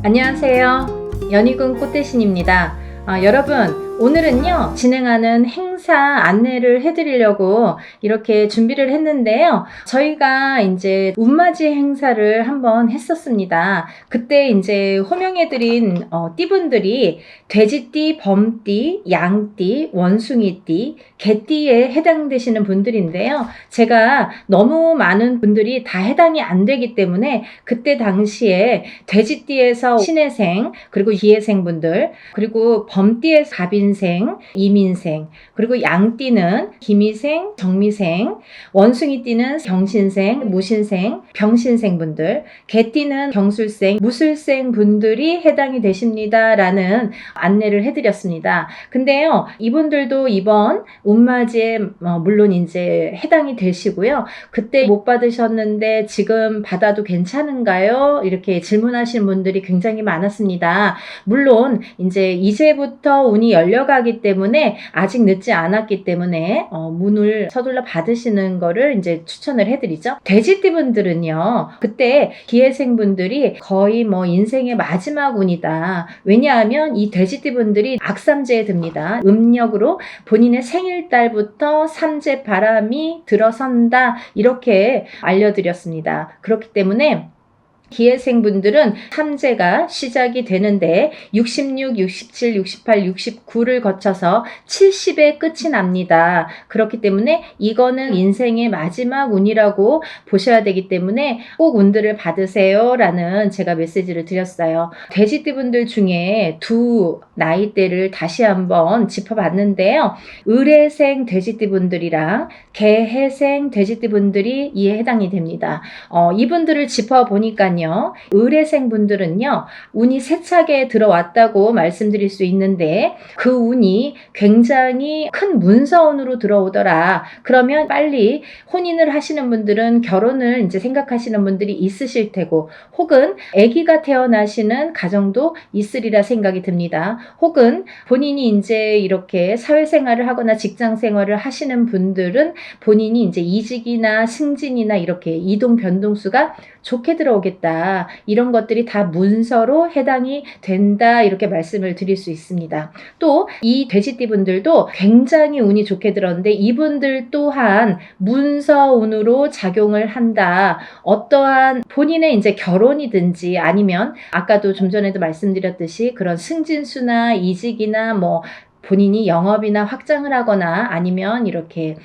안녕하세요. 연희군 꽃대신입니다. 여러분, 오늘은요, 진행하는 행사 안내를 해드리려고 이렇게 준비를 했는데요. 저희가 이제 운맞이 행사를 한번 했었습니다. 그때 이제 호명해드린 띠분들이 돼지띠, 범띠, 양띠, 원숭이띠, 개띠에 해당되시는 분들인데요. 제가 너무 많은 분들이 다 해당이 안 되기 때문에 그때 당시에 돼지띠에서 신해생, 그리고 기해생 분들, 그리고 범띠에서 갑인생, 이민생, 그리고 양띠는 기미생, 정미생, 원숭이띠는 경신생, 무신생, 병신생 분들, 개띠는 경술생, 무술생 분들이 해당이 되십니다라는 안내를 해드렸습니다. 근데요, 이분들도 이번 운맞이에 물론 이제 해당이 되시고요. 그때 못 받으셨는데 지금 받아도 괜찮은가요? 이렇게 질문하시는 분들이 굉장히 많았습니다. 물론 이제부터 운이 열려가기 때문에 아직 늦지 않았기 때문에 문을 서둘러 받으시는 거를 이제 추천을 해드리죠. 돼지띠 분들은요, 그때 기해생 분들이 거의 인생의 마지막 운이다. 왜냐하면 이 돼지띠 분들이 악삼재에 듭니다. 음력으로 본인의 생일달부터 삼재 바람이 들어선다, 이렇게 알려드렸습니다. 그렇기 때문에 기해생 분들은 삼재가 시작이 되는데 66, 67, 68, 69를 거쳐서 70에 끝이 납니다. 그렇기 때문에 이거는 인생의 마지막 운이라고 보셔야 되기 때문에 꼭 운들을 받으세요 라는 제가 메시지를 드렸어요. 돼지띠 분들 중에 두 나이대를 다시 한번 짚어봤는데요. 을해생 돼지띠 분들이랑 개해생 돼지띠 분들이 이에 해당이 됩니다. 이분들을 짚어보니까 을해생 분들은요, 운이 세차게 들어왔다고 말씀드릴 수 있는데 그 운이 굉장히 큰 문서운으로 들어오더라. 그러면 빨리 혼인을 하시는 분들은 결혼을 이제 생각하시는 분들이 있으실 테고, 혹은 아기가 태어나시는 가정도 있으리라 생각이 듭니다. 혹은 본인이 이제 이렇게 사회생활을 하거나 직장생활을 하시는 분들은 본인이 이제 이직이나 승진이나 이렇게 이동 변동수가 좋게 들어오겠다. 이런 것들이 다 문서로 해당이 된다. 이렇게 말씀을 드릴 수 있습니다. 또 이 돼지띠 분들도 굉장히 운이 좋게 들었는데 이분들 또한 문서운으로 작용을 한다. 어떠한 본인의 이제 결혼이든지 아니면 아까도 좀 전에도 말씀드렸듯이 그런 승진수나 이직이나 본인이 영업이나 확장을 하거나 아니면 이렇게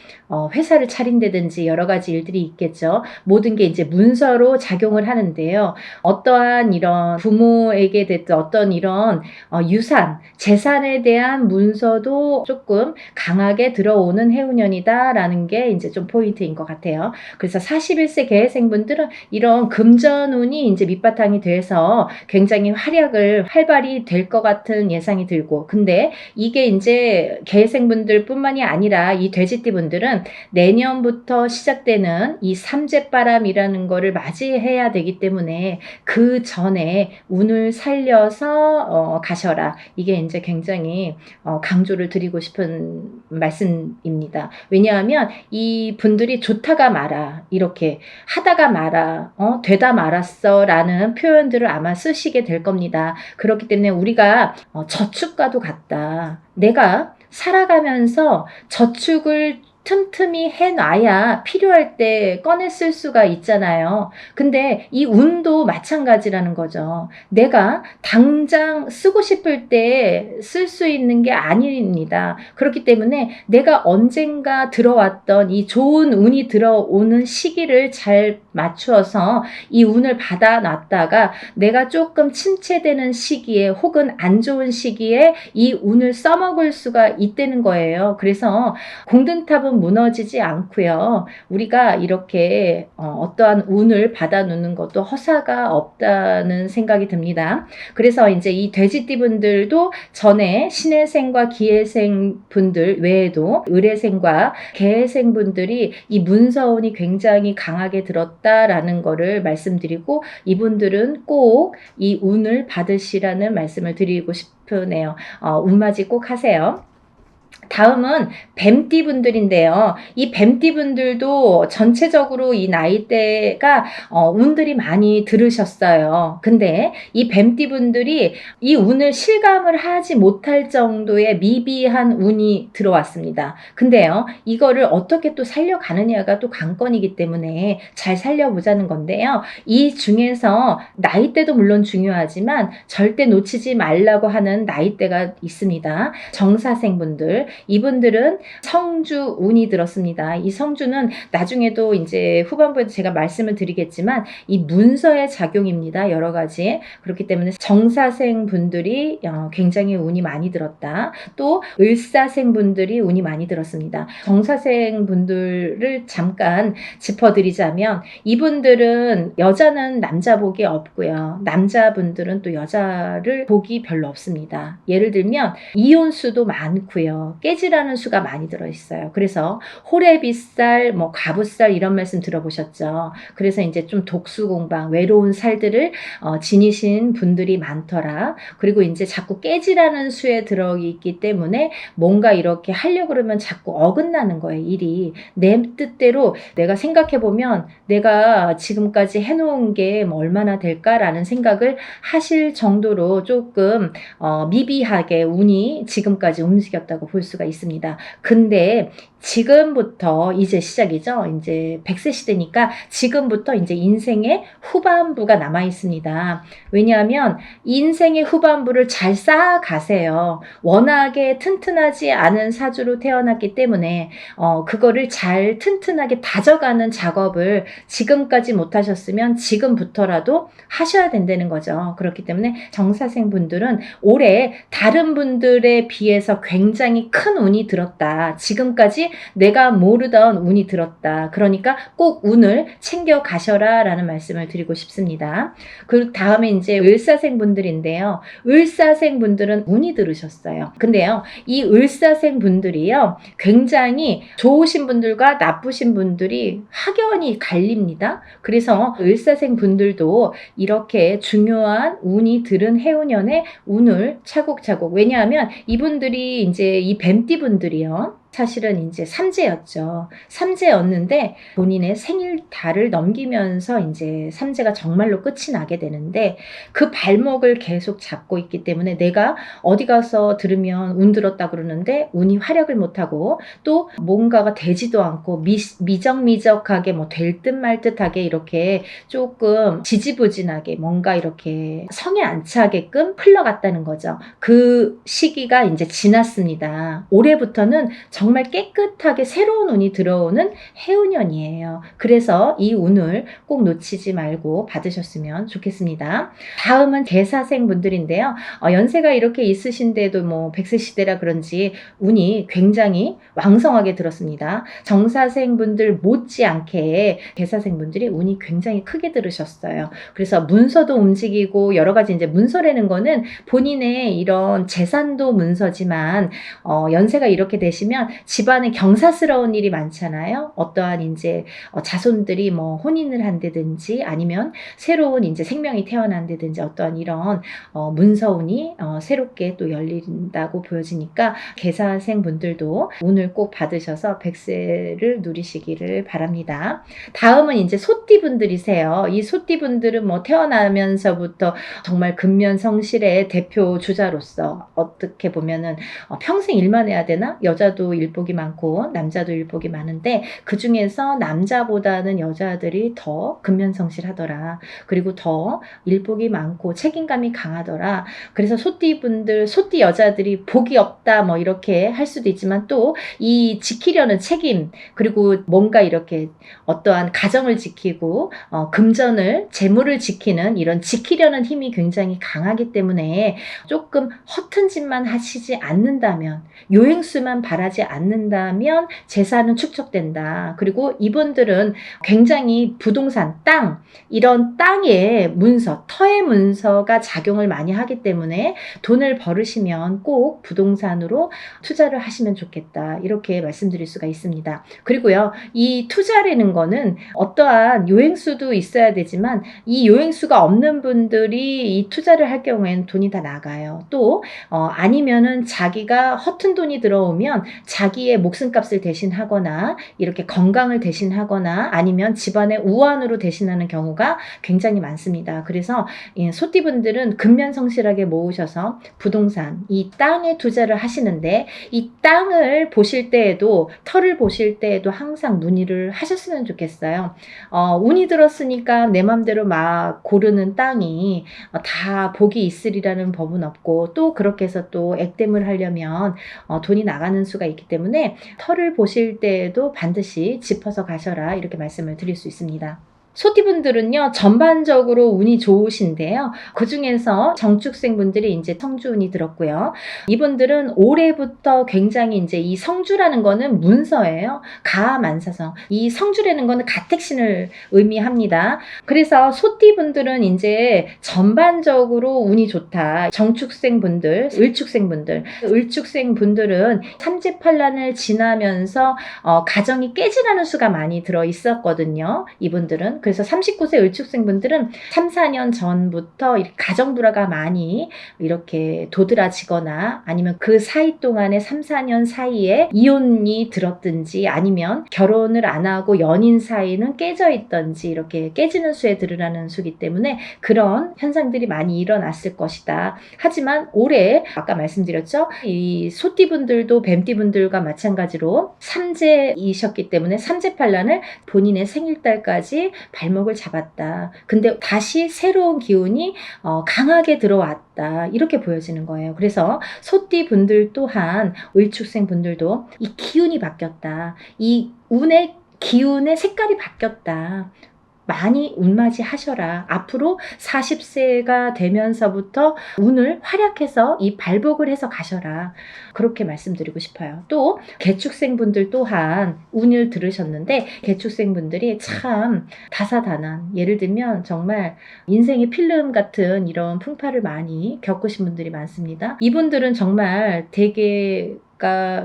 회사를 차린다든지 여러 가지 일들이 있겠죠. 모든 게 이제 문서로 작용을 하는데요. 어떠한 이런 부모에게 됐든 어떤 이런 유산, 재산에 대한 문서도 조금 강하게 들어오는 해운년이다라는 게 이제 좀 포인트인 것 같아요. 그래서 41세 개해생분들은 이런 금전운이 이제 밑바탕이 돼서 굉장히 활발히 될 것 같은 예상이 들고, 근데 이게 이제 개해생분들 뿐만이 아니라 이 돼지띠 분들은 내년부터 시작되는 이 삼재바람이라는 거를 맞이해야 되기 때문에 그 전에 운을 살려서 가셔라. 이게 이제 굉장히 강조를 드리고 싶은 말씀입니다. 왜냐하면 이 분들이 좋다가 말아, 이렇게 하다가 말아, 되다 말았어 라는 표현들을 아마 쓰시게 될 겁니다. 그렇기 때문에 우리가 저축과도 같다. 내가 살아가면서 저축을 틈틈이 해놔야 필요할 때 꺼내 쓸 수가 있잖아요. 근데 이 운도 마찬가지라는 거죠. 내가 당장 쓰고 싶을 때 쓸 수 있는 게 아닙니다. 그렇기 때문에 내가 언젠가 들어왔던 이 좋은 운이 들어오는 시기를 잘 맞추어서 이 운을 받아놨다가 내가 조금 침체되는 시기에 혹은 안 좋은 시기에 이 운을 써먹을 수가 있다는 거예요. 그래서 공든탑은 무너지지 않고요. 우리가 이렇게 어떠한 운을 받아놓는 것도 허사가 없다는 생각이 듭니다. 그래서 이제 이 돼지띠 분들도 전에 신해생과 기해생 분들 외에도 을해생과 개해생 분들이 이 문서운이 굉장히 강하게 들었다라는 거를 말씀드리고, 이분들은 꼭 이 운을 받으시라는 말씀을 드리고 싶으네요. 운맞이 꼭 하세요. 다음은 뱀띠 분들인데요. 이 뱀띠 분들도 전체적으로 이 나이대가 운들이 많이 들으셨어요. 근데 이 뱀띠 분들이 이 운을 실감을 하지 못할 정도의 미비한 운이 들어왔습니다. 근데요, 이거를 어떻게 또 살려가느냐가 또 관건이기 때문에 잘 살려보자는 건데요. 이 중에서 나이대도 물론 중요하지만 절대 놓치지 말라고 하는 나이대가 있습니다. 정사생분들, 이분들은 성주 운이 들었습니다. 이 성주는 나중에도 이제 후반부에도 제가 말씀을 드리겠지만 이 문서의 작용입니다. 여러 가지. 그렇기 때문에 정사생 분들이 굉장히 운이 많이 들었다. 또 을사생 분들이 운이 많이 들었습니다. 정사생 분들을 잠깐 짚어드리자면 이분들은 여자는 남자 복이 없고요. 남자분들은 또 여자를 복이 별로 없습니다. 예를 들면 이혼수도 많고요. 깨지라는 수가 많이 들어있어요. 그래서 호래비살, 가부살 이런 말씀 들어보셨죠. 그래서 이제 좀 독수공방, 외로운 살들을 지니신 분들이 많더라. 그리고 이제 자꾸 깨지라는 수에 들어있기 때문에 뭔가 이렇게 하려고 그러면 자꾸 어긋나는 거예요. 일이. 내 뜻대로 내가 생각해보면 내가 지금까지 해놓은 게 얼마나 될까라는 생각을 하실 정도로 조금 미비하게 운이 지금까지 움직였다고 볼 수가 있습니다. 근데 지금부터 이제 시작이죠. 이제 100세 시대니까 지금부터 이제 인생의 후반부가 남아 있습니다. 왜냐하면 인생의 후반부를 잘 쌓아가세요. 워낙에 튼튼하지 않은 사주로 태어났기 때문에 그거를 잘 튼튼하게 다져가는 작업을 지금까지 못하셨으면 지금부터라도 하셔야 된다는 거죠. 그렇기 때문에 정사생 분들은 올해 다른 분들에 비해서 굉장히 큰 운이 들었다. 지금까지 내가 모르던 운이 들었다. 그러니까 꼭 운을 챙겨 가셔라 라는 말씀을 드리고 싶습니다. 그 다음에 이제 을사생 분들인데요. 을사생 분들은 운이 들으셨어요. 근데요, 이 을사생 분들이요, 굉장히 좋으신 분들과 나쁘신 분들이 확연히 갈립니다. 그래서 을사생 분들도 이렇게 중요한 운이 들은 해운년에 운을 차곡차곡, 왜냐하면 이분들이 이제 이 뱀띠 분들이요, 사실은 이제 삼재였죠. 삼재였는데 본인의 생일 달을 넘기면서 이제 삼재가 정말로 끝이 나게 되는데 그 발목을 계속 잡고 있기 때문에 내가 어디 가서 들으면 운 들었다 그러는데 운이 활약을 못하고 또 뭔가가 되지도 않고 미적미적하게 될 듯 말 듯하게 이렇게 조금 지지부진하게 뭔가 이렇게 성에 안 차게끔 흘러갔다는 거죠. 그 시기가 이제 지났습니다. 올해부터는 정말 깨끗하게 새로운 운이 들어오는 해운년이에요. 그래서 이 운을 꼭 놓치지 말고 받으셨으면 좋겠습니다. 다음은 개사생 분들인데요. 연세가 이렇게 있으신데도 100세 시대라 그런지 운이 굉장히 왕성하게 들었습니다. 정사생 분들 못지않게 개사생 분들이 운이 굉장히 크게 들으셨어요. 그래서 문서도 움직이고 여러 가지 이제 문서라는 거는 본인의 이런 재산도 문서지만 연세가 이렇게 되시면 집안에 경사스러운 일이 많잖아요. 어떠한 이제 자손들이 혼인을 한다든지 아니면 새로운 이제 생명이 태어난다든지 어떠한 이런 문서운이 새롭게 또 열린다고 보여지니까 개사생 분들도 운을 꼭 받으셔서 100세를 누리시기를 바랍니다. 다음은 이제 소띠 분들이세요. 이 소띠 분들은 태어나면서부터 정말 근면성실의 대표 주자로서 어떻게 보면은 평생 일만 해야 되나? 여자도 일복이 많고 남자도 일복이 많은데 그 중에서 남자보다는 여자들이 더 근면성실하더라. 그리고 더 일복이 많고 책임감이 강하더라. 그래서 소띠분들, 소띠 여자들이 복이 없다 이렇게 할 수도 있지만 또 이 지키려는 책임, 그리고 뭔가 이렇게 어떠한 가정을 지키고 금전을, 재물을 지키는 이런 지키려는 힘이 굉장히 강하기 때문에 조금 허튼 짓만 하시지 않는다면, 요행수만 바라지 않는다면 재산은 축적된다. 그리고 이분들은 굉장히 부동산, 땅, 이런 땅의 문서, 터의 문서가 작용을 많이 하기 때문에 돈을 벌으시면 꼭 부동산으로 투자를 하시면 좋겠다. 이렇게 말씀드릴 수가 있습니다. 그리고요, 이 투자라는 거는 어떠한 요행수도 있어야 되지만 이 요행수가 없는 분들이 이 투자를 할 경우에는 돈이 다 나가요. 또 아니면은 자기가 허튼 돈이 들어오면 자기의 목숨값을 대신하거나 이렇게 건강을 대신하거나 아니면 집안의 우환으로 대신하는 경우가 굉장히 많습니다. 그래서 소띠분들은 근면성실하게 모으셔서 부동산, 이 땅에 투자를 하시는데 이 땅을 보실 때에도 터를 보실 때에도 항상 문의를 하셨으면 좋겠어요. 운이 들었으니까 내 맘대로 막 고르는 땅이 다 복이 있으리라는 법은 없고 또 그렇게 해서 또 액땜을 하려면 돈이 나가는 수가 있기 때문에 터를 보실 때에도 반드시 짚어서 가셔라 이렇게 말씀을 드릴 수 있습니다. 소띠분들은요, 전반적으로 운이 좋으신데요. 그 중에서 정축생분들이 이제 성주운이 들었고요. 이분들은 올해부터 굉장히 이제 이 성주라는 거는 문서예요. 가만사성. 이 성주라는 거는 가택신을 의미합니다. 그래서 소띠분들은 이제 전반적으로 운이 좋다. 정축생분들, 을축생분들은 삼재팔란을 지나면서 가정이 깨지라는 수가 많이 들어 있었거든요. 이분들은. 그래서 39세 을축생분들은 3, 4년 전부터 가정불화가 많이 이렇게 도드라지거나 아니면 그 사이 동안에 3, 4년 사이에 이혼이 들었든지 아니면 결혼을 안 하고 연인 사이는 깨져 있던지 이렇게 깨지는 수에 들으라는 수기 때문에 그런 현상들이 많이 일어났을 것이다. 하지만 올해 아까 말씀드렸죠. 이 소띠분들도 뱀띠분들과 마찬가지로 삼재이셨기 때문에 삼재팔란을 본인의 생일달까지 발목을 잡았다. 근데 다시 새로운 기운이 강하게 들어왔다. 이렇게 보여지는 거예요. 그래서 소띠 분들 또한 을축생 분들도 이 기운이 바뀌었다. 이 운의 기운의 색깔이 바뀌었다. 많이 운맞이 하셔라. 앞으로 40세가 되면서부터 운을 활약해서 이 발복을 해서 가셔라. 그렇게 말씀드리고 싶어요. 또 개축생분들 또한 운을 들으셨는데 개축생분들이 참 다사다난, 예를 들면 정말 인생의 필름 같은 이런 풍파를 많이 겪으신 분들이 많습니다. 이분들은 정말 되게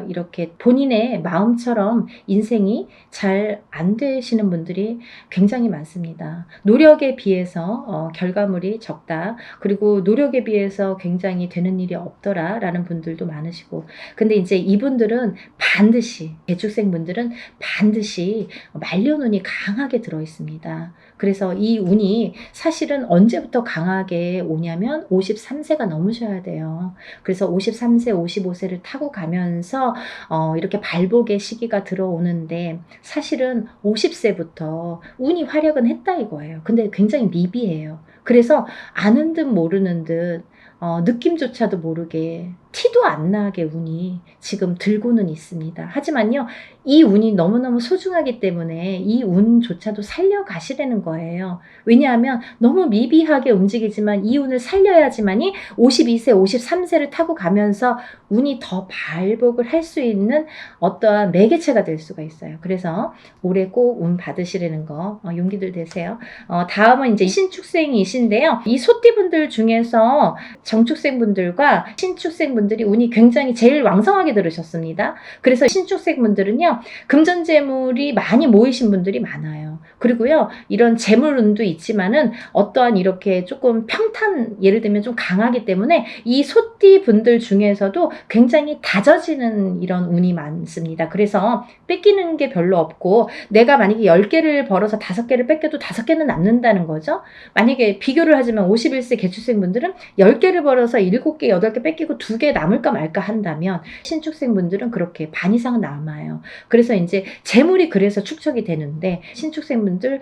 이렇게 본인의 마음처럼 인생이 잘 안 되시는 분들이 굉장히 많습니다. 노력에 비해서 결과물이 적다. 그리고 노력에 비해서 굉장히 되는 일이 없더라 라는 분들도 많으시고 근데 이제 이분들은 반드시 개축생 분들은 반드시 말년운이 강하게 들어 있습니다. 그래서 이 운이 사실은 언제부터 강하게 오냐면 53세가 넘으셔야 돼요. 그래서 53세, 55세를 타고 가면서 이렇게 발복의 시기가 들어오는데 사실은 50세부터 운이 활약은 했다 이거예요. 근데 굉장히 미비해요. 그래서 아는 듯 모르는 듯 느낌조차도 모르게 티도 안 나게 운이 지금 들고는 있습니다. 하지만요, 이 운이 너무너무 소중하기 때문에 이 운조차도 살려가시라는 거예요. 왜냐하면 너무 미비하게 움직이지만 이 운을 살려야지만이 52세, 53세를 타고 가면서 운이 더 발복을 할 수 있는 어떠한 매개체가 될 수가 있어요. 그래서 올해 꼭 운 받으시라는 거 용기들 되세요. 다음은 이제 신축생이신데요. 이 소띠분들 중에서 정축생분들과 신축생분들이 운이 굉장히 제일 왕성하게 들으셨습니다. 그래서 신축생분들은요, 금전재물이 많이 모이신 분들이 많아요. 그리고요, 이런 재물운도 있지만은 어떠한 이렇게 조금 평탄, 예를 들면 좀 강하기 때문에 이 소띠 분들 중에서도 굉장히 다져지는 이런 운이 많습니다. 그래서 뺏기는 게 별로 없고 내가 만약에 10개를 벌어서 5개를 뺏겨도 5개는 남는다는 거죠. 만약에 비교를 하지만 51세 개축생 분들은 10개를 벌어서 7개, 8개 뺏기고 2개 남을까 말까 한다면 신축생 분들은 그렇게 반 이상은 남아요. 그래서 이제 재물이 그래서 축적이 되는데 신축생 분들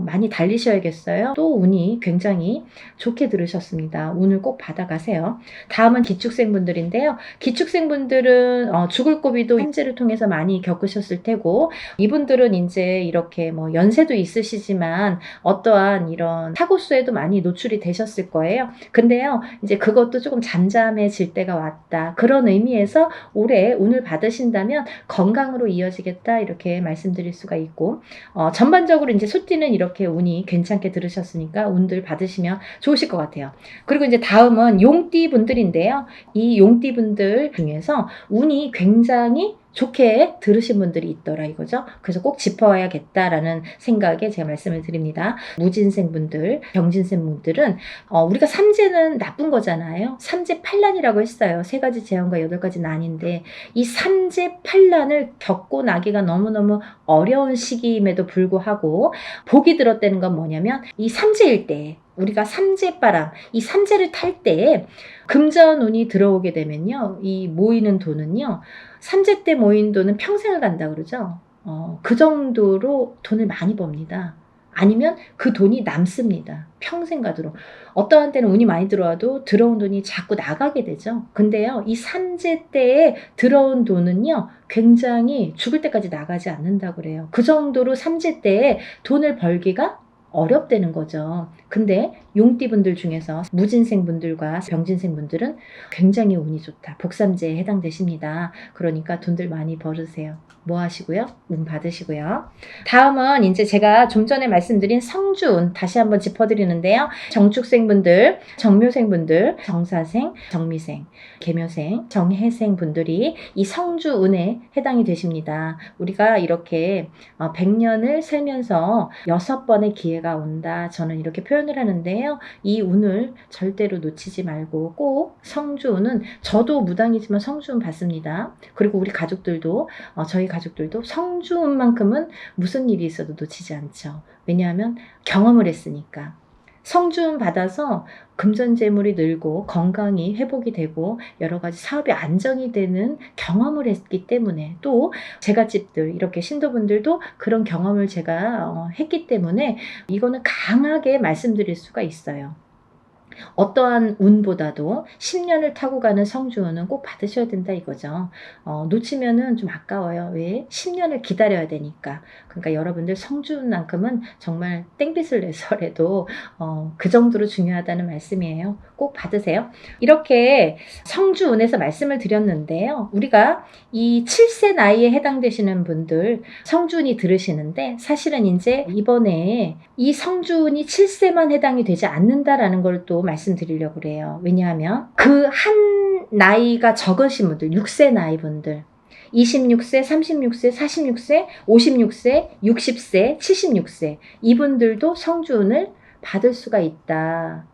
많이 달리셔야겠어요. 또 운이 굉장히 좋게 들으셨습니다. 운을 꼭 받아가세요. 다음은 기축생 분들인데요. 기축생 분들은 죽을 고비도 현재를 통해서 많이 겪으셨을 테고 이분들은 이제 이렇게 뭐 연세도 있으시지만 어떠한 이런 사고수에도 많이 노출이 되셨을 거예요. 근데요, 이제 그것도 조금 잠잠해질 때가 들어왔다. 그런 의미에서 올해 운을 받으신다면 건강으로 이어지겠다 이렇게 말씀드릴 수가 있고 전반적으로 이제 소띠는 이렇게 운이 괜찮게 들으셨으니까 운들 받으시면 좋으실 것 같아요. 그리고 이제 다음은 용띠 분들인데요. 이 용띠 분들 중에서 운이 굉장히 좋게 들으신 분들이 있더라 이거죠. 그래서 꼭 짚어야겠다라는 생각에 제가 말씀을 드립니다. 무진생 분들, 병진생 분들은 우리가 삼재는 나쁜 거잖아요. 삼재팔란이라고 했어요. 3가지 재앙과 8가지 난인데 이 삼재팔란을 겪고 나기가 너무너무 어려운 시기임에도 불구하고 복이 들었다는 건 뭐냐면 이 삼재일 때 우리가 삼재바람, 이 삼재를 탈 때 금전운이 들어오게 되면요. 이 모이는 돈은요. 삼재 때 모인 돈은 평생을 간다 그러죠. 그 정도로 돈을 많이 법니다. 아니면 그 돈이 남습니다. 평생 가도록. 어떠한 때는 운이 많이 들어와도 들어온 돈이 자꾸 나가게 되죠. 근데요. 이 삼재 때에 들어온 돈은요. 굉장히 죽을 때까지 나가지 않는다고 그래요. 그 정도로 삼재 때에 돈을 벌기가 어렵다는 거죠. 근데 용띠분들 중에서 무진생분들과 병진생분들은 굉장히 운이 좋다. 복삼재에 해당되십니다. 그러니까 돈들 많이 벌으세요. 뭐 하시고요? 운 받으시고요. 다음은 이제 제가 좀 전에 말씀드린 성주운 다시 한번 짚어드리는데요. 정축생분들, 정묘생분들, 정사생, 정미생, 계묘생, 정해생 분들이 이 성주운에 해당이 되십니다. 우리가 이렇게 100년을 살면서 6번의 기회가 온다. 저는 이렇게 표현을 하는데요. 이 운을 절대로 놓치지 말고 꼭 성주운은 저도 무당이지만 성주운 받습니다. 그리고 우리 가족들도 저희 가족들도 성주운만큼은 무슨 일이 있어도 놓치지 않죠. 왜냐하면 경험을 했으니까. 성주운 받아서 금전재물이 늘고 건강이 회복이 되고 여러 가지 사업이 안정이 되는 경험을 했기 때문에 또 제갓집들 이렇게 신도분들도 그런 경험을 제가 했기 때문에 이거는 강하게 말씀드릴 수가 있어요. 어떠한 운보다도 10년을 타고 가는 성주운은 꼭 받으셔야 된다 이거죠. 놓치면은 좀 아까워요. 왜? 10년을 기다려야 되니까. 그러니까 여러분들 성주운만큼은 정말 땡빛을 내서라도 그 정도로 중요하다는 말씀이에요. 꼭 받으세요. 이렇게 성주운에서 말씀을 드렸는데요. 우리가 이 7세 나이에 해당되시는 분들 성주운이 들으시는데 사실은 이제 이번에 이 성주운이 7세만 해당이 되지 않는다라는 걸 또 말씀드리려고 그래요. 왜냐하면 그 한 나이가 적으신 분들, 6세 나이 분들 26세, 36세, 46세, 56세, 60세, 76세 이분들도 성주운을 받을 수가 있다.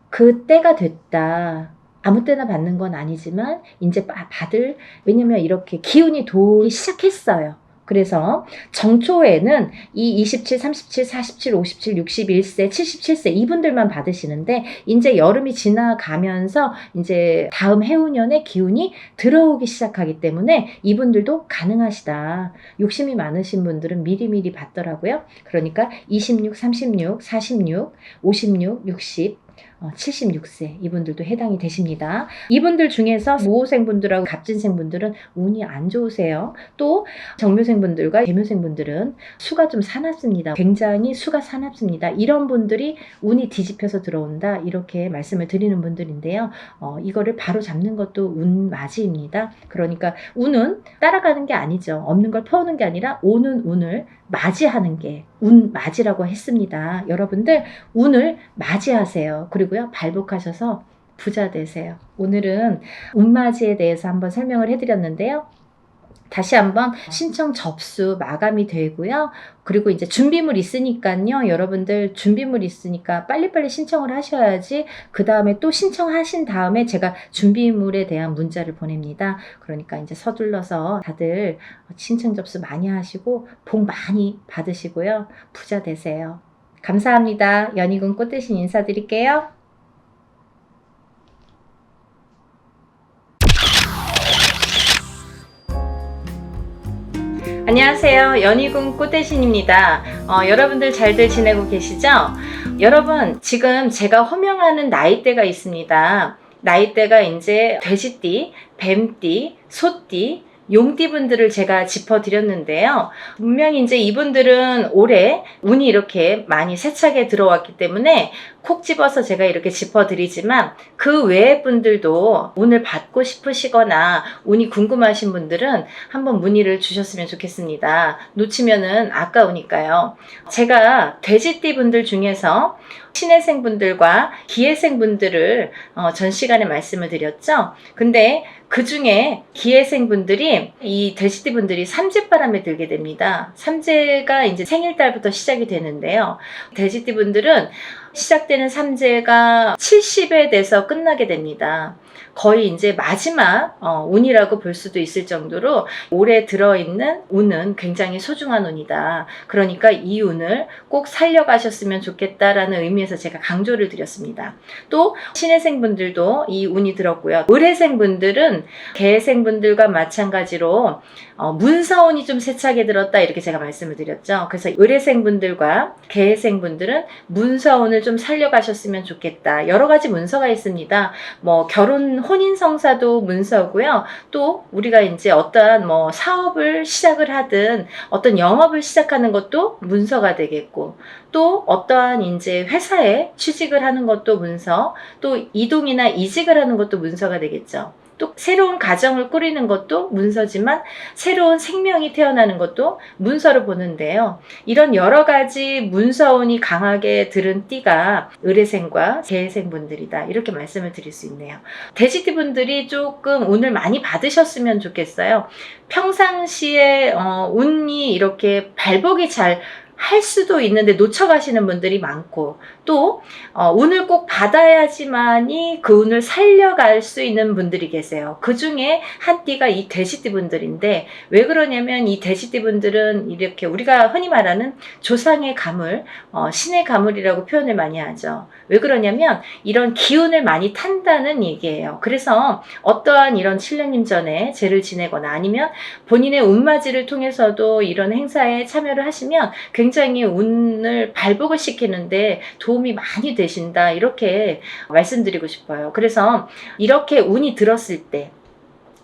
그 때가 됐다. 아무 때나 받는 건 아니지만 이제 받을 왜냐면 이렇게 기운이 돌기 시작했어요. 그래서 정초에는 이 27, 37, 47, 57, 61세, 77세 이분들만 받으시는데 이제 여름이 지나가면서 이제 다음 해운년의 기운이 들어오기 시작하기 때문에 이분들도 가능하시다. 욕심이 많으신 분들은 미리미리 받더라고요. 그러니까 26, 36, 46, 56, 60 76세 이분들도 해당이 되십니다. 이분들 중에서 모호생분들하고 갑진생분들은 운이 안 좋으세요. 또 정묘생분들과 계묘생분들은 수가 좀 사납습니다. 굉장히 수가 사납습니다. 이런 분들이 운이 뒤집혀서 들어온다 이렇게 말씀을 드리는 분들인데요. 이거를 바로 잡는 것도 운맞이입니다. 그러니까 운은 따라가는 게 아니죠. 없는 걸 퍼오는 게 아니라 오는 운을 맞이하는 게 운맞이라고 했습니다. 여러분들 운을 맞이하세요. 그리고요 발복하셔서 부자 되세요. 오늘은 운맞이에 대해서 한번 설명을 해드렸는데요. 다시 한번 신청 접수 마감이 되고요. 그리고 이제 준비물 있으니까요. 여러분들 준비물 있으니까 빨리빨리 신청을 하셔야지 그 다음에 또 신청하신 다음에 제가 준비물에 대한 문자를 보냅니다. 그러니까 이제 서둘러서 다들 신청 접수 많이 하시고 복 많이 받으시고요. 부자 되세요. 감사합니다. 연희군 꽃대신 인사드릴게요. 안녕하세요. 연희군 꽃대신입니다. 여러분들 잘들 지내고 계시죠? 여러분 지금 제가 호명하는 나이대가 있습니다. 나이대가 이제 돼지띠, 뱀띠, 소띠, 용띠분들을 제가 짚어드렸는데요. 분명히 이제 이분들은 올해 운이 이렇게 많이 세차게 들어왔기 때문에 콕 집어서 제가 이렇게 짚어드리지만 그 외의 분들도 운을 받고 싶으시거나 운이 궁금하신 분들은 한번 문의를 주셨으면 좋겠습니다. 놓치면은 아까우니까요. 제가 돼지띠 분들 중에서 신해생 분들과 기해생 분들을 전 시간에 말씀을 드렸죠. 근데 그 중에 기해생 분들이 이 돼지띠 분들이 삼재바람에 들게 됩니다. 삼재가 이제 생일달부터 시작이 되는데요. 돼지띠 분들은 시작되는 삼재가 70에 돼서 끝나게 됩니다. 거의 이제 마지막 운이라고 볼 수도 있을 정도로 올해 들어있는 운은 굉장히 소중한 운이다. 그러니까 이 운을 꼭 살려가셨으면 좋겠다라는 의미에서 제가 강조를 드렸습니다. 또 신해생 분들도 이 운이 들었고요. 을해생 분들은 개해생 분들과 마찬가지로 문서운이 좀 세차게 들었다 이렇게 제가 말씀을 드렸죠. 그래서 을해생 분들과 개해생 분들은 문서운을 좀 살려가셨으면 좋겠다. 여러 가지 문서가 있습니다. 뭐 결혼 혼인 성사도 문서고요. 또 우리가 이제 어떠한 뭐 사업을 시작을 하든 어떤 영업을 시작하는 것도 문서가 되겠고, 또 어떠한 이제 회사에 취직을 하는 것도 문서, 또 이동이나 이직을 하는 것도 문서가 되겠죠. 또 새로운 가정을 꾸리는 것도 문서지만 새로운 생명이 태어나는 것도 문서로 보는데요. 이런 여러 가지 문서운이 강하게 들은 띠가 을해생과 개해생 분들이다. 이렇게 말씀을 드릴 수 있네요. 돼지띠 분들이 조금 운을 많이 받으셨으면 좋겠어요. 평상시에 운이 이렇게 발복이 잘 할 수도 있는데 놓쳐가시는 분들이 많고, 또 운을 꼭 받아야지만이 그 운을 살려갈 수 있는 분들이 계세요. 그 중에 한 띠가 이 돼지띠 분들인데, 왜 그러냐면 이 돼지띠 분들은 이렇게 우리가 흔히 말하는 조상의 가물, 신의 가물이라고 표현을 많이 하죠. 왜 그러냐면 이런 기운을 많이 탄다는 얘기예요. 그래서 어떠한 이런 칠령님 전에 제를 지내거나 아니면 본인의 운맞이를 통해서도 이런 행사에 참여를 하시면 굉장히 운을 발복을 시키는데 도움이 많이 되신다, 이렇게 말씀드리고 싶어요. 그래서 이렇게 운이 들었을 때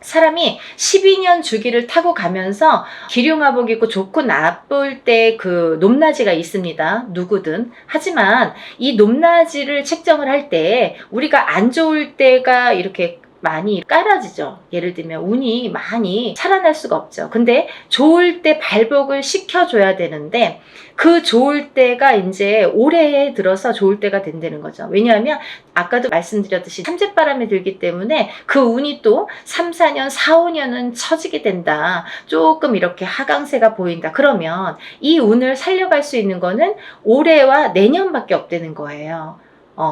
사람이 12년 주기를 타고 가면서 기륭화복 입고 좋고 나쁠 때 그 높낮이가 있습니다. 누구든. 하지만 이 높낮이를 책정을 할 때 우리가 안 좋을 때가 이렇게 많이 깔아지죠. 예를 들면 운이 많이 살아날 수가 없죠. 근데 좋을 때 발복을 시켜줘야 되는데 그 좋을 때가 이제 올해에 들어서 좋을 때가 된다는 거죠. 왜냐하면 아까도 말씀드렸듯이 삼재바람이 들기 때문에 그 운이 또 3, 4년, 4, 5년은 처지게 된다. 조금 이렇게 하강세가 보인다. 그러면 이 운을 살려갈 수 있는 거는 올해와 내년밖에 없다는 거예요.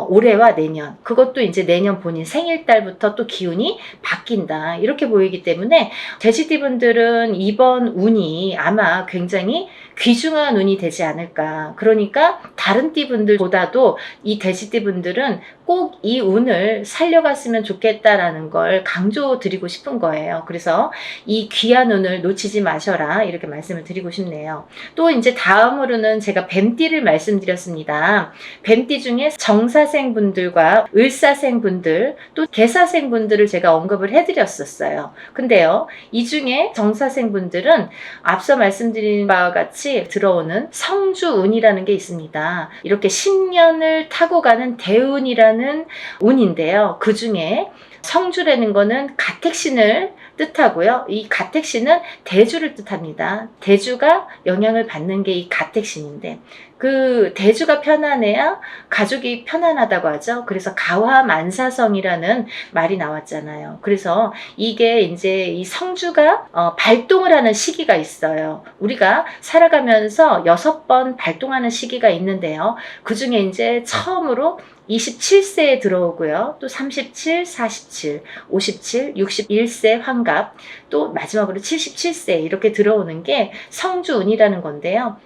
올해와 내년, 그것도 이제 내년 본인 생일달부터 또 기운이 바뀐다, 이렇게 보이기 때문에 돼지띠 분들은 이번 운이 아마 굉장히 귀중한 운이 되지 않을까. 그러니까 다른 띠 분들보다도 이 돼지띠 분들은 꼭 이 운을 살려갔으면 좋겠다라는 걸 강조드리고 싶은 거예요. 그래서 이 귀한 운을 놓치지 마셔라, 이렇게 말씀을 드리고 싶네요. 또 이제 다음으로는 제가 뱀띠를 말씀드렸습니다. 뱀띠 중에 정사생 분들과 을사생 분들, 또 개사생 분들을 제가 언급을 해드렸었어요. 근데요, 이 중에 정사생 분들은 앞서 말씀드린 바와 같이 들어오는 성주운이라는 게 있습니다. 이렇게 10년을 타고 가는 대운이라는 운인데요. 그 중에 성주라는 거는 가택신을 뜻하고요. 이 가택신은 대주를 뜻합니다. 대주가 영향을 받는 게 이 가택신인데, 그 대주가 편안해야 가족이 편안하다고 하죠. 그래서 가화만사성이라는 말이 나왔잖아요. 그래서 이게 이제 이 성주가 발동을 하는 시기가 있어요. 우리가 살아가면서 6번 발동하는 시기가 있는데요. 그 중에 이제 처음으로 27세에 들어오고요. 또 37, 47, 57, 61세 환갑, 또 마지막으로 77세 이렇게 들어오는 게 성주운이라는 건데요.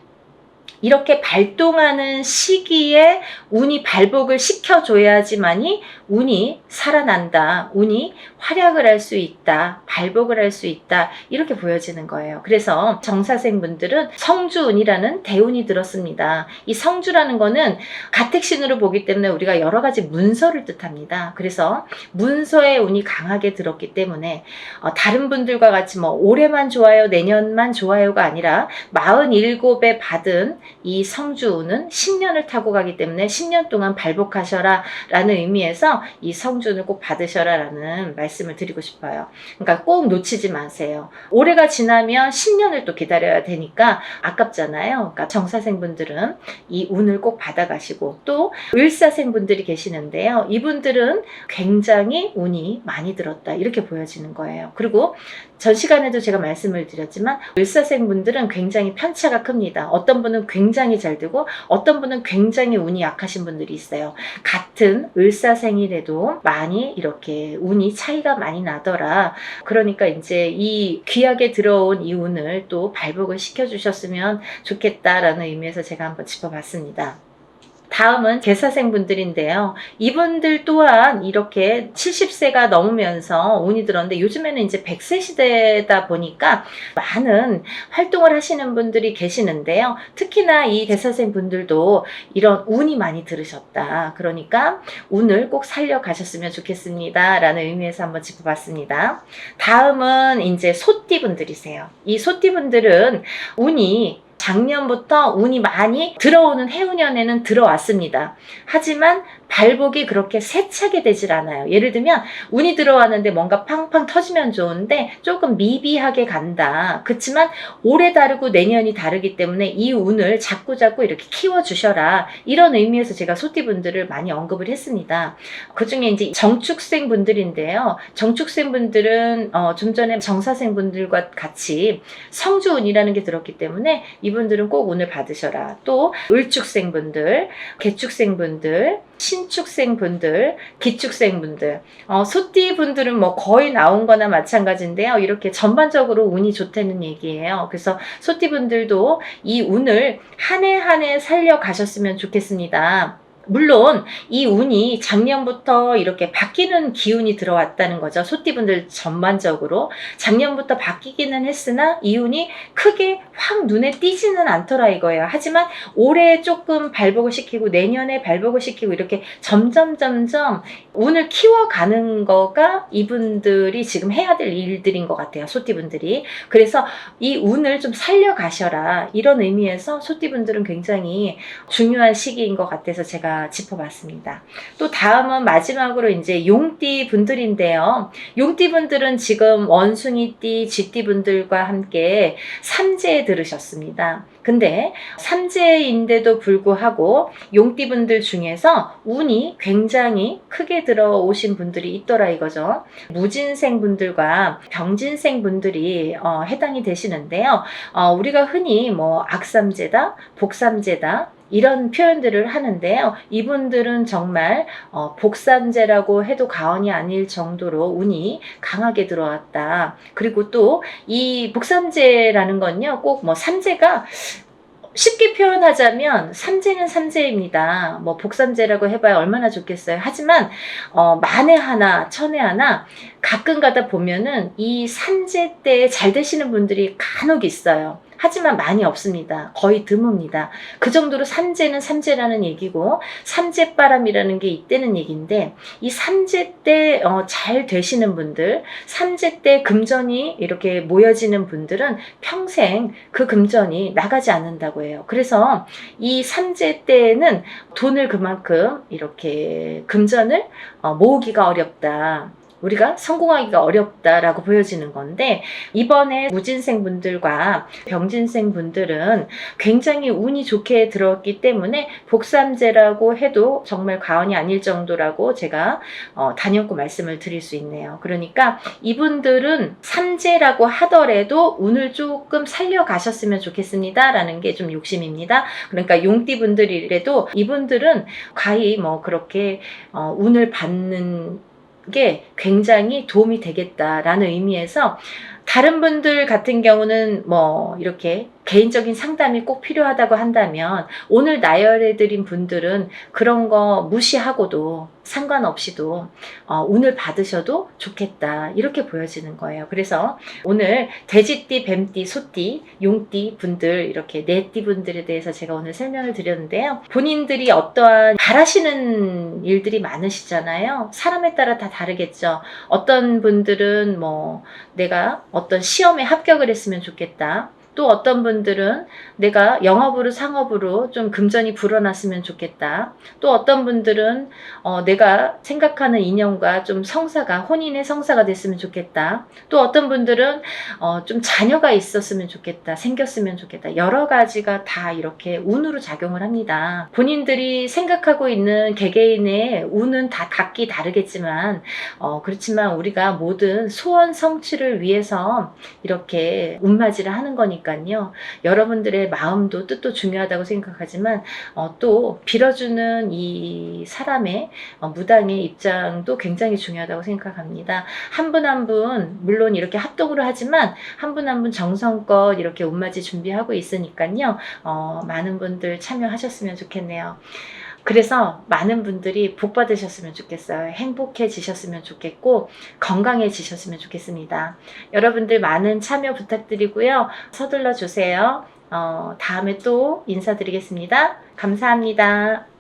이렇게 발동하는 시기에 운이 발복을 시켜줘야지만이 운이 살아난다, 운이 활약을 할 수 있다, 발복을 할 수 있다, 이렇게 보여지는 거예요. 그래서 정사생분들은 성주운이라는 대운이 들었습니다. 이 성주라는 거는 가택신으로 보기 때문에 우리가 여러 가지 문서를 뜻합니다. 그래서 문서의 운이 강하게 들었기 때문에 다른 분들과 같이 뭐 올해만 좋아요, 내년만 좋아요가 아니라 47에 받은 이 성주운은 10년을 타고 가기 때문에 10년 동안 발복하셔라 라는 의미에서 이 성주운을 꼭 받으셔라 라는 말씀을 드리고 싶어요. 그러니까 꼭 놓치지 마세요. 올해가 지나면 10년을 또 기다려야 되니까 아깝잖아요. 그러니까 정사생분들은 이 운을 꼭 받아가시고, 또 을사생분들이 계시는데요. 이분들은 굉장히 운이 많이 들었다, 이렇게 보여지는 거예요. 그리고 전 시간에도 제가 말씀을 드렸지만 을사생분들은 굉장히 편차가 큽니다. 어떤 분은 굉장히 잘 되고 어떤 분은 굉장히 운이 약하신 분들이 있어요. 같은 을사생이라도 많이 이렇게 운이 차이가 많이 나더라. 그러니까 이제 이 귀하게 들어온 이 운을 또 발복을 시켜주셨으면 좋겠다라는 의미에서 제가 한번 짚어봤습니다. 다음은 개사생분들인데요. 이분들 또한 이렇게 70세가 넘으면서 운이 들었는데, 요즘에는 이제 100세 시대다 보니까 많은 활동을 하시는 분들이 계시는데요. 특히나 이 개사생분들도 이런 운이 많이 들으셨다, 그러니까 운을 꼭 살려가셨으면 좋겠습니다 라는 의미에서 한번 짚어봤습니다. 다음은 이제 소띠분들이세요. 이 소띠분들은 운이 작년부터 운이 많이 들어오는 해운년에는 들어왔습니다. 하지만 발복이 그렇게 세차게 되질 않아요. 예를 들면 운이 들어왔는데 뭔가 팡팡 터지면 좋은데 조금 미비하게 간다. 그렇지만 올해 다르고 내년이 다르기 때문에 이 운을 자꾸자꾸 이렇게 키워주셔라, 이런 의미에서 제가 소띠분들을 많이 언급을 했습니다. 그 중에 이제 정축생 분들인데요. 정축생 분들은 좀 전에 정사생 분들과 같이 성주운이라는 게 들었기 때문에 이분들은 꼭 운을 받으셔라. 또 을축생 분들, 개축생 분들, 신축생 분들, 기축생 분들, 소띠 분들은 뭐 거의 나온 거나 마찬가지인데요. 이렇게 전반적으로 운이 좋다는 얘기예요. 그래서 소띠 분들도 이 운을 한 해 한 해 살려 가셨으면 좋겠습니다. 물론 이 운이 작년부터 이렇게 바뀌는 기운이 들어왔다는 거죠. 소띠분들 전반적으로 작년부터 바뀌기는 했으나 이 운이 크게 확 눈에 띄지는 않더라 이거예요. 하지만 올해 조금 발복을 시키고 내년에 발복을 시키고 이렇게 점점 운을 키워가는 거가 이분들이 지금 해야 될 일들인 것 같아요. 소띠분들이. 그래서 이 운을 좀 살려가셔라, 이런 의미에서 소띠분들은 굉장히 중요한 시기인 것 같아서 제가 짚어봤습니다. 또 다음은 마지막으로 이제 용띠 분들인데요. 용띠 분들은 지금 원숭이띠, 쥐띠 분들과 함께 삼재에 들으셨습니다. 근데 삼재인데도 불구하고 용띠 분들 중에서 운이 굉장히 크게 들어오신 분들이 있더라 이거죠. 무진생 분들과 병진생 분들이 해당이 되시는데요. 우리가 흔히 뭐 악삼재다, 복삼재다, 이런 표현들을 하는데요. 이분들은 정말 복삼재라고 해도 과언이 아닐 정도로 운이 강하게 들어왔다. 그리고 또 이 복삼재라는 건요, 꼭 뭐 삼재가 쉽게 표현하자면 삼재는 삼재입니다. 뭐 복삼재라고 해봐야 얼마나 좋겠어요. 하지만 만에 하나 천에 하나 가끔 가다 보면은 이 삼재 때 잘 되시는 분들이 간혹 있어요. 하지만 많이 없습니다. 거의 드뭅니다. 그 정도로 삼재는 삼재라는 얘기고 삼재바람이라는 게 있다는 얘기인데, 이 삼재 때 잘 되시는 분들, 삼재 때 금전이 이렇게 모여지는 분들은 평생 그 금전이 나가지 않는다고 해요. 그래서 이 삼재 때는 돈을 그만큼 이렇게 금전을 모으기가 어렵다, 우리가 성공하기가 어렵다라고 보여지는 건데, 이번에 무진생 분들과 병진생 분들은 굉장히 운이 좋게 들었기 때문에 복삼재라고 해도 정말 과언이 아닐 정도라고 제가 단연코 말씀을 드릴 수 있네요. 그러니까 이분들은 삼재라고 하더라도 운을 조금 살려가셨으면 좋겠습니다 라는 게 좀 욕심입니다. 그러니까 용띠 분들이라도 이분들은 과히 뭐 그렇게 운을 받는 게 굉장히 도움이 되겠다라는 의미에서, 다른 분들 같은 경우는 뭐 이렇게 개인적인 상담이 꼭 필요하다고 한다면 오늘 나열해드린 분들은 그런 거 무시하고도 상관없이도 운을 받으셔도 좋겠다 이렇게 보여지는 거예요. 그래서 오늘 돼지띠, 뱀띠, 소띠, 용띠 분들 이렇게 네 띠 분들에 대해서 제가 오늘 설명을 드렸는데요. 본인들이 어떠한 바라시는 일들이 많으시잖아요. 사람에 따라 다 다르겠죠. 어떤 분들은 뭐 내가 어떤 시험에 합격을 했으면 좋겠다. 또 어떤 분들은 내가 영업으로 상업으로 좀 금전이 불어났으면 좋겠다. 또 어떤 분들은 내가 생각하는 인연과 좀 성사가 혼인의 성사가 됐으면 좋겠다. 또 어떤 분들은 좀 자녀가 있었으면 좋겠다. 생겼으면 좋겠다. 여러 가지가 다 이렇게 운으로 작용을 합니다. 본인들이 생각하고 있는 개개인의 운은 다 각기 다르겠지만 그렇지만 우리가 모든 소원 성취를 위해서 이렇게 운맞이를 하는 거니까요. 여러분들의 마음도 뜻도 중요하다고 생각하지만 또 빌어주는 이 사람의 무당의 입장도 굉장히 중요하다고 생각합니다. 한 분 한 분 물론 이렇게 합동으로 하지만 한 분 한 분 정성껏 이렇게 운맞이 준비하고 있으니까요. 많은 분들 참여하셨으면 좋겠네요. 그래서 많은 분들이 복 받으셨으면 좋겠어요. 행복해지셨으면 좋겠고 건강해지셨으면 좋겠습니다. 여러분들 많은 참여 부탁드리고요. 서둘러 주세요. 다음에 또 인사드리겠습니다. 감사합니다.